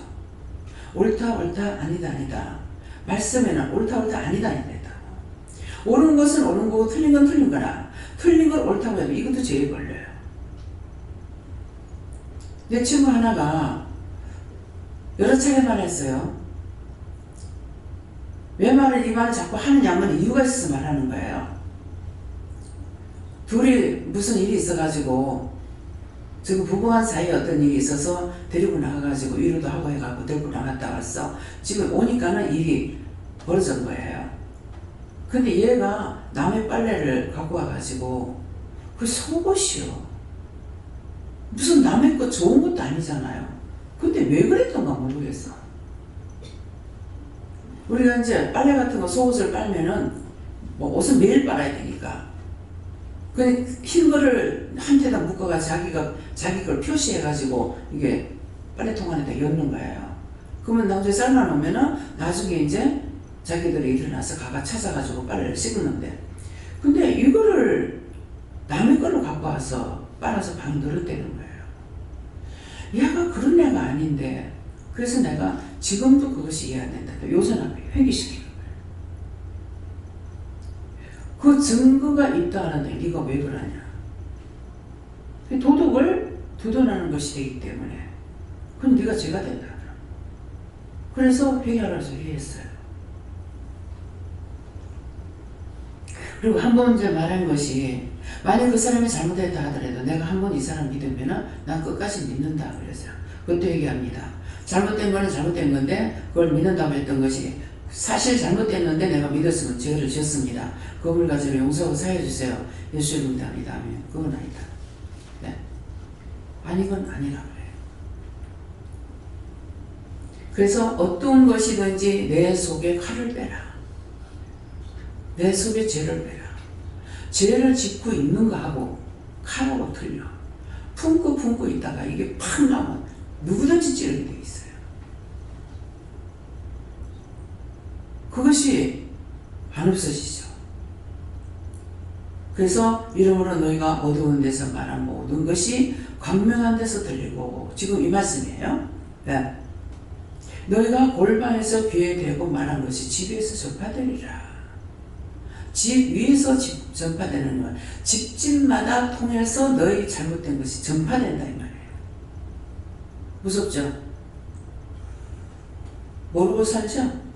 옳다 아니다 말씀에는 옳다 아니다 했다고. 옳은 것은 옳은 거고 틀린 건 틀린 거라. 틀린 걸 옳다고 해도 이것도 죄에 걸려요. 내 친구 하나가 여러 차례 말했어요. 왜 말을 이 말을 자꾸 하느냐면 이유가 있어서 말하는 거예요. 둘이 무슨 일이 있어가지고 지금 부부간 사이에 어떤 일이 있어서 데리고 나가가지고 위로도 하고 해가지고 데리고 나갔다 왔어. 지금 오니까는 일이 벌어진 거예요. 근데 얘가 남의 빨래를 갖고 와가지고 그 속옷이요. 무슨 남의 거 좋은 것도 아니잖아요. 근데 왜 그랬던가 모르겠어. 우리가 이제 빨래 같은 거 속옷을 빨면은 뭐 옷은 매일 빨아야 되니까 그 흰 거를 한 대다 묶어가 자기 걸 표시해가지고 이게 빨래통 안에다 넣는 거예요. 그러면 나중에 삶아놓으면은 나중에 이제 자기들이 일어나서 가가 찾아가지고 빨래를 씻는데, 근데 이거를 남의 걸로 갖고 와서 빨아서 방 늘었다는 거예요. 얘가 그런 애가 아닌데, 그래서 내가 지금도 그것이 이해 안 된다. 요전하게 회귀시키는 거예요. 그 증거가 있다 하는데 네가 왜 그러냐. 도덕을 두둔하는 것이 되기 때문에 그럼 네가 죄가 된다. 그래서 회개하라고 회개했어요. 그리고 한 번 이제 말한 것이, 만약 그 사람이 잘못했다 하더라도 내가 한 번 이 사람 믿으면은 난 끝까지 믿는다 그랬어요. 그것도 얘기합니다. 잘못된 거는 잘못된 건데 그걸 믿는다고 했던 것이 사실 잘못됐는데 내가 믿었으면 죄를 지었습니다. 그걸 가지고 용서하고 사해 주세요. 예수 이름으로 합니다. 아멘. 그건 아니다. 네. 아니 그건 아니라 그래요. 그래서 어떤 것이든지 내 속에 칼을 빼라. 내 속에 죄를 빼라. 죄를 짓고 있는 거하고 칼하고 틀려. 품고 있다가 이게 팍 나면 누구든지 찌르게 돼 있어요. 그것이 안 없어지죠. 그래서 이러므로 너희가 어두운 데서 말한 모든 것이 광명한 데서 들리고, 지금 이 말씀이에요. 네. 너희가 골방에서 귀에 대고 말한 것이 집에서 전파되리라. 집 위에서 전파되는 건 집집마다 통해서 너희 잘못된 것이 전파된다 이 말이에요. 무섭죠? 모르고 살죠?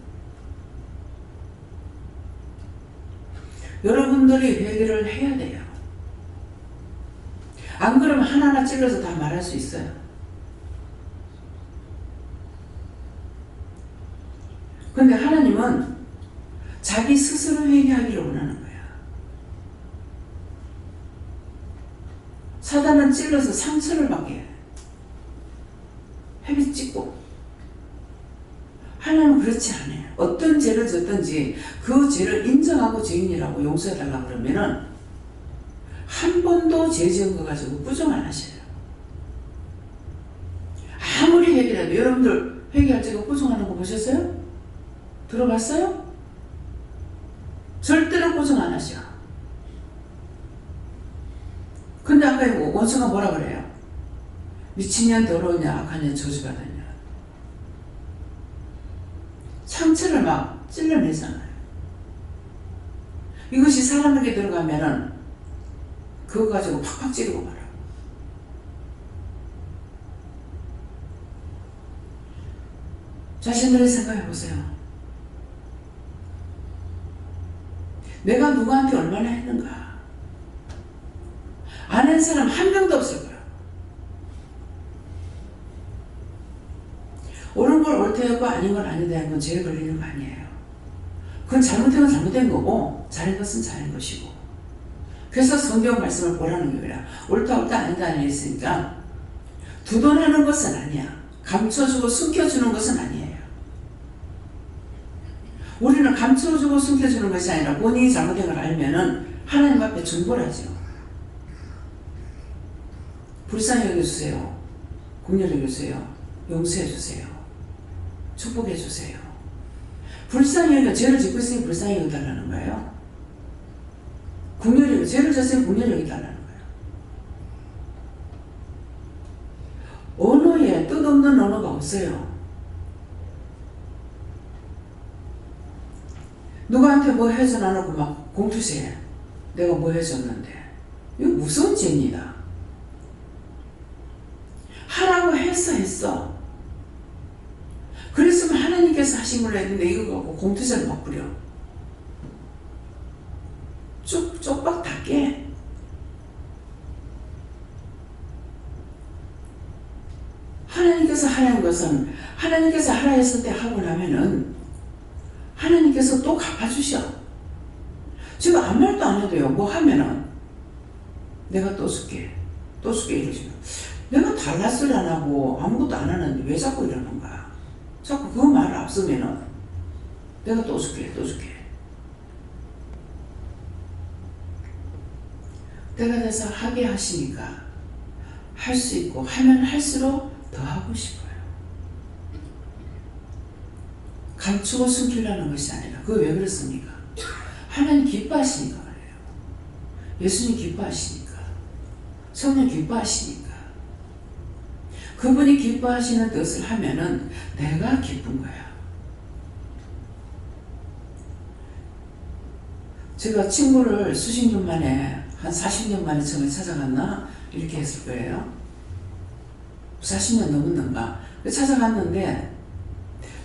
여러분들이 회개를 해야 돼요. 안 그러면 하나하나 찔러서 다 말할 수 있어요. 근데 하나님은 자기 스스로 회개하기를 원하는 거야. 사단은 찔러서 상처를 받게 해. 회비 찍고. 하나님은 그렇지 않아요. 어떤 죄를 졌든지 그 죄를 인정하고 죄인이라고 용서해달라고 그러면은 한 번도 죄 지은 거 가지고 부정 안 하셔요. 아무리 회개해도 여러분들 회개할 때가 부정하는 거 보셨어요? 들어봤어요? 절대로 부정 안 하셔. 근데 아까 원수가 뭐라 그래요? 미친년, 더러우냐, 악하냐, 저주받았냐. 상처를 막 찔러내잖아요. 이것이 사람에게 들어가면은 그거 가지고 팍팍 찌르고 말아요. 자신들이 생각해 보세요. 내가 누구한테 얼마나 했는가? 아는 사람 한 명도 없을 거야. 옳은 걸 옳다고 아닌 걸 아니다 하는 건 죄에 걸리는 거 아니에요. 그건 잘못된 건 잘못된 거고 잘한 것은 잘한 것이고. 그래서 성경 말씀을 보라는 거야. 옳다 아니다 했으니까 두둔하는 것은 아니야. 감춰주고 숨겨주는 것은 아니에요. 우리는 감춰주고 숨겨주는 것이 아니라 본인이 잘못된 걸 알면은 하나님 앞에 중보를 하죠. 불쌍히 여겨주세요. 긍휼히 여겨주세요. 용서해주세요. 축복해주세요. 불쌍히 여겨, 죄를 짓고 있으니 불쌍히 여겨달라는 거예요. 긍휼히 여겨, 죄를 졌으니 긍휼히 여겨달라는 거예요. 언어에 뜻없는 언어가 없어요. 누구한테 뭐 해준 안 하고 막 공투시해. 내가 뭐 해줬는데. 이거 무서운 죄입니다. 하라고 했어. 그랬으면 하나님께서 하신 걸로 했는데 이거 갖고 공투시를 막 부려. 쪽박 다 깨. 하나님께서 하라는 것은 하나님께서 하라 했을 때 하고 나면은 하나님께서 또 갚아주셔. 지금 아무 말도 안 해도요. 뭐 하면은 내가 또 줄게. 또 줄게 이러시면 내가 달라스를 안 하고 아무것도 안 하는데 왜 자꾸 이러는 거야. 자꾸 그 말을 앞서면은 내가 또 줄게. 또 줄게. 때가 돼서 하게 하시니까 할 수 있고 하면 할수록 더 하고 싶어요. 감추고 숨기려는 것이 아니라 그게 왜 그렇습니까? 하나님 기뻐하시니까 그래요. 예수님 기뻐하시니까. 성령 기뻐하시니까. 그분이 기뻐하시는 뜻을 하면은 내가 기쁜 거야. 제가 친구를 수십 년 만에 한 40년 만에 처음에 찾아갔나? 이렇게 했을 거예요. 40년 넘었는가? 찾아갔는데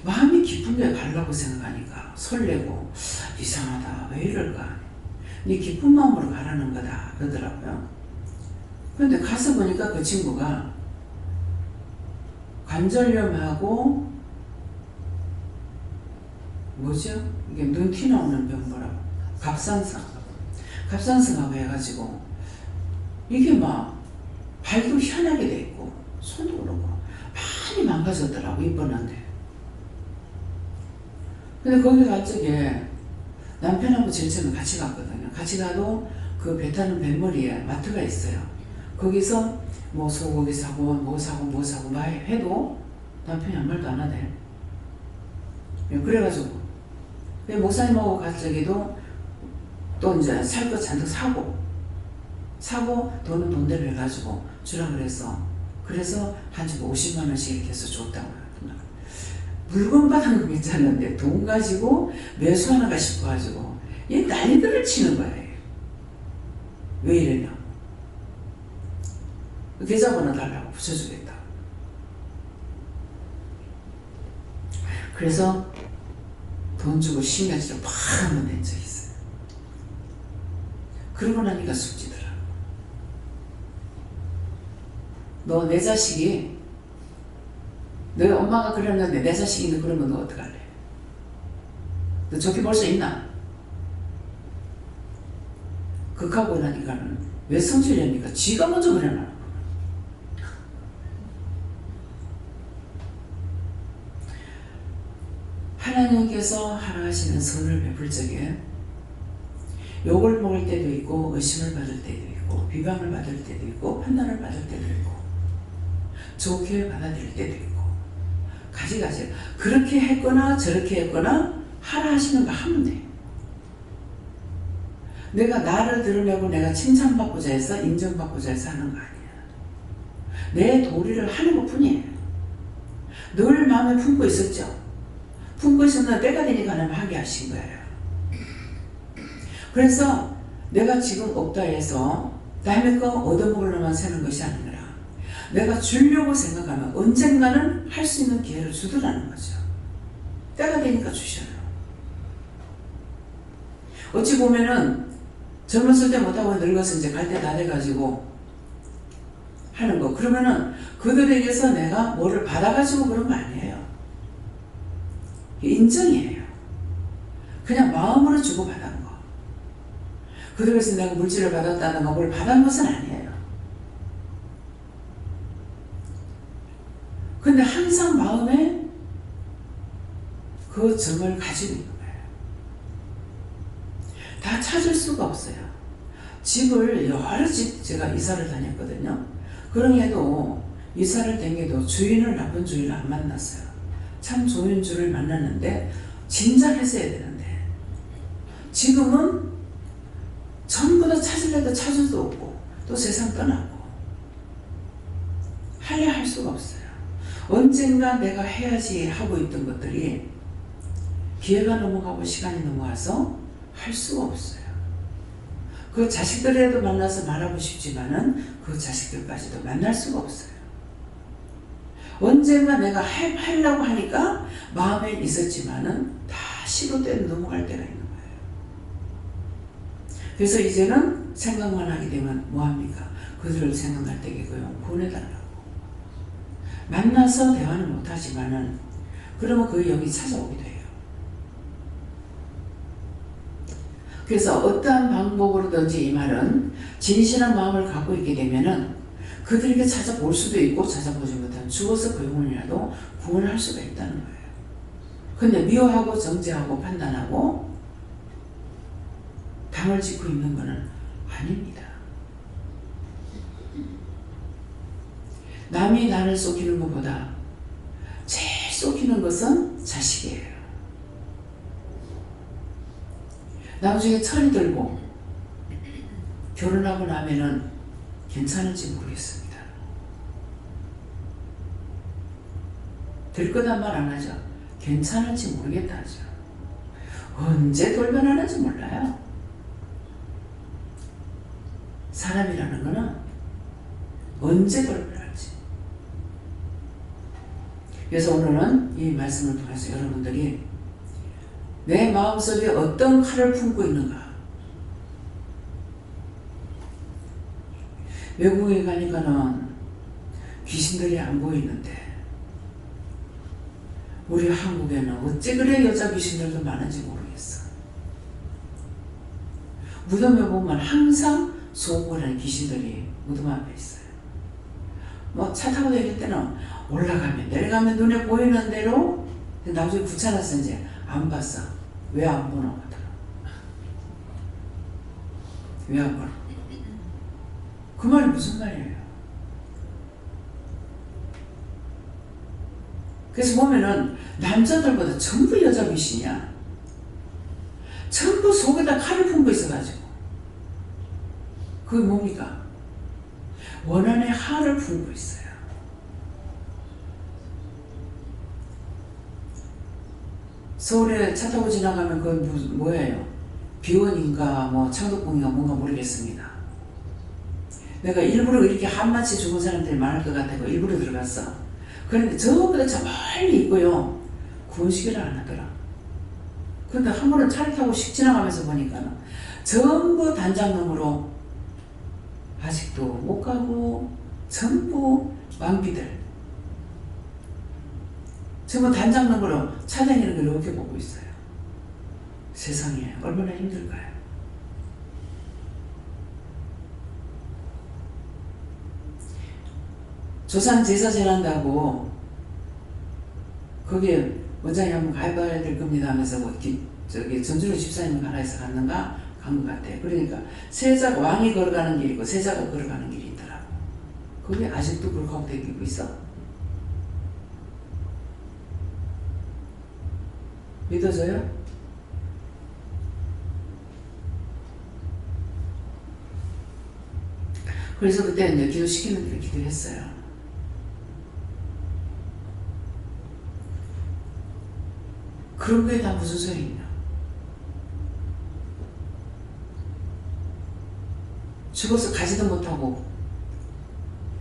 마음이 기쁜 데 가려고 생각하니까 설레고 이상하다. 왜 이럴까? 네 기쁜 마음으로 가라는 거다. 그러더라고요. 그런데 가서 보니까 그 친구가 관절염하고 뭐죠? 이게 눈 티 나오는 병 뭐라고? 갑상선하고 해가지고 이게 막 발도 희한하게 돼 있고 손도 그렇고 많이 망가졌더라고 이뻤는데. 근데 거기 갈 적에 남편하고 제일 처음에 같이 갔거든요. 같이 가도 그 배 타는 뱃머리에 마트가 있어요. 거기서 뭐 소고기 사고 뭐 사고 뭐 사고 막 해도 남편이 아무 말도 안 하대. 그래가지고 목사님하고 갈 적에도 또 이제 살 거 잔뜩 사고 돈은 돈대로 해가지고 주라 그래서 한 주 50만 원씩 이렇게 해서 줬다고 하더라고요. 물건 받은 건 괜찮은데 돈 가지고 매수 하나가 싶어가지고 얘 난리들을 치는 거예요. 왜 이러냐? 계좌번호 달라고 붙여주겠다. 그래서 돈 주고 10년치를 팍 한번 낸 적이 있어요. 그러고 나니까 숙지더라. 너 내 자식이 너희 엄마가 그랬는데 내 자식이 그러면 너 어떡할래? 너 좋게 볼 수 있나? 극하고 나니까는 왜 성질내니까 지가 먼저 그래놔. 하나님께서 하나 하시는 선을 베풀 적에 욕을 먹을 때도 있고 의심을 받을 때도 있고 비방을 받을 때도 있고 판단을 받을 때도 있고 좋게 받아들일 때도 있고 가지가지 그렇게 했거나 저렇게 했거나 하라 하시는 거 하면 돼. 내가 나를 드러내고 내가 칭찬받고자 해서 인정받고자 해서 하는 거 아니야. 내 도리를 하는 것 뿐이에요. 늘 마음에 품고 있었죠. 품고 있었는데 때가 되니까 하나님 하게 하신 거예요. 그래서 내가 지금 없다 해서 남의 거 얻어먹으려만 사는 것이 아니라 내가 주려고 생각하면 언젠가는 할 수 있는 기회를 주더라는 거죠. 때가 되니까 주셔요. 어찌 보면은 젊었을 때 못하고 늙어서 이제 갈 때 다 돼가지고 하는 거. 그러면은 그들에게서 내가 뭐를 받아가지고 그런 거 아니에요. 인정이에요. 그냥 마음으로 주고받은 거. 그들에게서 내가 물질을 받았다든가 뭘 받은 것은 아니에요. 근데 항상 마음에 그 정을 가지고 있는 거예요. 다 찾을 수가 없어요. 집을 여러 집 제가 이사를 다녔거든요. 그러게도 이사를 다녀도 주인을 나쁜 주인을 안 만났어요. 참 좋은 주를 만났는데 진작 했어야 되는데 지금은 전부 다 찾으려도 찾을 수 없고 또 세상 떠나고 하려 할 수가 없어요. 언젠가 내가 해야지 하고 있던 것들이 기회가 넘어가고 시간이 넘어가서 할 수가 없어요. 그 자식들이라도 만나서 말하고 싶지만은 그 자식들까지도 만날 수가 없어요. 언젠가 내가 하려고 하니까 마음에 있었지만은 다 시도 때는 넘어갈 때가 있는 거예요. 그래서 이제는 생각만 하게 되면 뭐합니까? 그들을 생각할 때에 보내달라고. 만나서 대화는 못하지만은 그러면 그 영이 찾아오게 돼요. 그래서 어떠한 방법으로든지 이 말은 진실한 마음을 갖고 있게 되면은 그들에게 찾아볼 수도 있고 찾아보지 못하면 죽어서 그 영혼이라도 구원을 할 수가 있다는 거예요. 근데 미워하고 정죄하고 판단하고 당을 짓고 있는 것은 아닙니다. 남이 나를 속이는 것보다 제일 속이는 것은 자식이에요. 나중에 철이 들고 결혼하고 나면은 괜찮을지 모르겠습니다. 될 거란 말 안 하죠. 괜찮을지 모르겠다 하죠. 언제 돌변하는지 몰라요. 사람이라는 거는 언제 돌변할지. 그래서 오늘은 이 말씀을 통해서 여러분들이 내 마음속에 어떤 칼을 품고 있는가. 외국에 가니까는 귀신들이 안 보이는데 우리 한국에는 어째 그래 여자 귀신들도 많은지 모르겠어. 무덤에 보면 항상 수호구라는 귀신들이 무덤 앞에 있어요. 뭐 차 타고 다닐 때는 올라가면 내려가면 눈에 보이는 대로. 나중에 귀찮아서 이제 안 봤어. 왜 안 보나 하더라. 왜 안 보나? 그 말이 무슨 말이에요? 그래서 보면은 남자들보다 전부 여자 귀신이야. 전부 속에다 칼을 품고 있어가지고. 그게 뭡니까? 원한의 칼을 품고 있어요. 서울에 차 타고 지나가면 그건 뭐예요? 비원인가 뭐 창덕궁인가 뭔가 모르겠습니다. 내가 일부러 이렇게 한마치 죽은 사람들이 많을 것 같아서 일부러 들어갔어. 그런데 저보다 저 멀리 있고요. 구원시키를 안 하더라. 근데 한 번은 차를 타고 씩 지나가면서 보니까 전부 단장놈으로 아직도 못 가고 전부 왕비들. 전부 단장놈으로 차 다니는 걸 이렇게 보고 있어요. 세상에 얼마나 힘들까요? 조산 제사 지난다고 거기에 원장이 한번 가봐야 될 겁니다 하면서 저기 전주로 집사님을 가라 해서 갔는가? 간 것 같아요. 그러니까 세자가 왕이 걸어가는 길이고 세자가 걸어가는 길이 있더라고. 그게 아직도 그렇게 하고 다니고 있어. 믿어져요? 그래서 그때 이제 기도시키는 대로 기도했어요. 그런 게 다 무슨 소리냐. 죽어서 가지도 못하고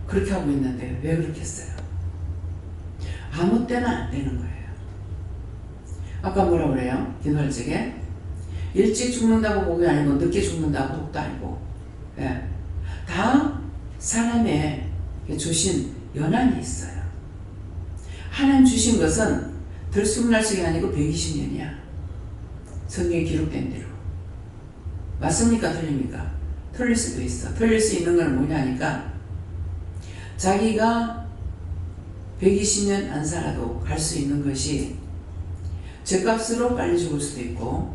그렇게 하고 있는데 왜 그렇게 했어요? 아무 때나 안 되는 거예요. 아까 뭐라 그래요? 기도할 적에 일찍 죽는다고 복이 아니고 늦게 죽는다고 복도 아니고, 예. 다 사람의 주신 연한이 있어요. 하나님 주신 것은 들쑥날쑥이 아니고 120년이야. 성경에 기록된 대로. 맞습니까? 틀립니까? 틀릴 수도 있어. 틀릴 수 있는 건 뭐냐니까 자기가 120년 안 살아도 갈 수 있는 것이 죗값으로 빨리 죽을 수도 있고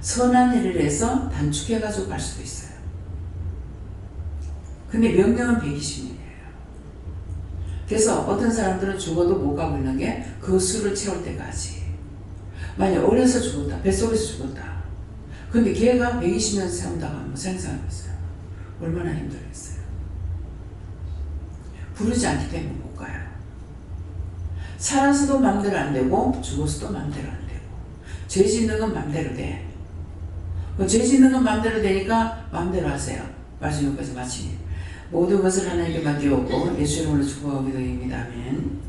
선한 일을 해서 단축해가지고 갈 수도 있어요. 근데 명령은 120년이에요. 그래서 어떤 사람들은 죽어도 못 가고 있는 게 그 수를 채울 때까지. 만약 어려서 죽었다. 뱃속에서 죽었다. 근데 걔가 120년 세운다고 한번 생각해보세요. 얼마나 힘들겠어요. 부르지 않기 때문에 못 가요. 살아서도 맘대로 안 되고 죽어서도 맘대로 안 되고 죄 짓는 건 맘대로 돼. 죄 짓는 건 맘대로 되니까 맘대로 하세요. 말씀 여기까지 마치니 모든 것을 하나님께 맡기옵고 예수 이름으로 축복하기도 합니다. 아멘.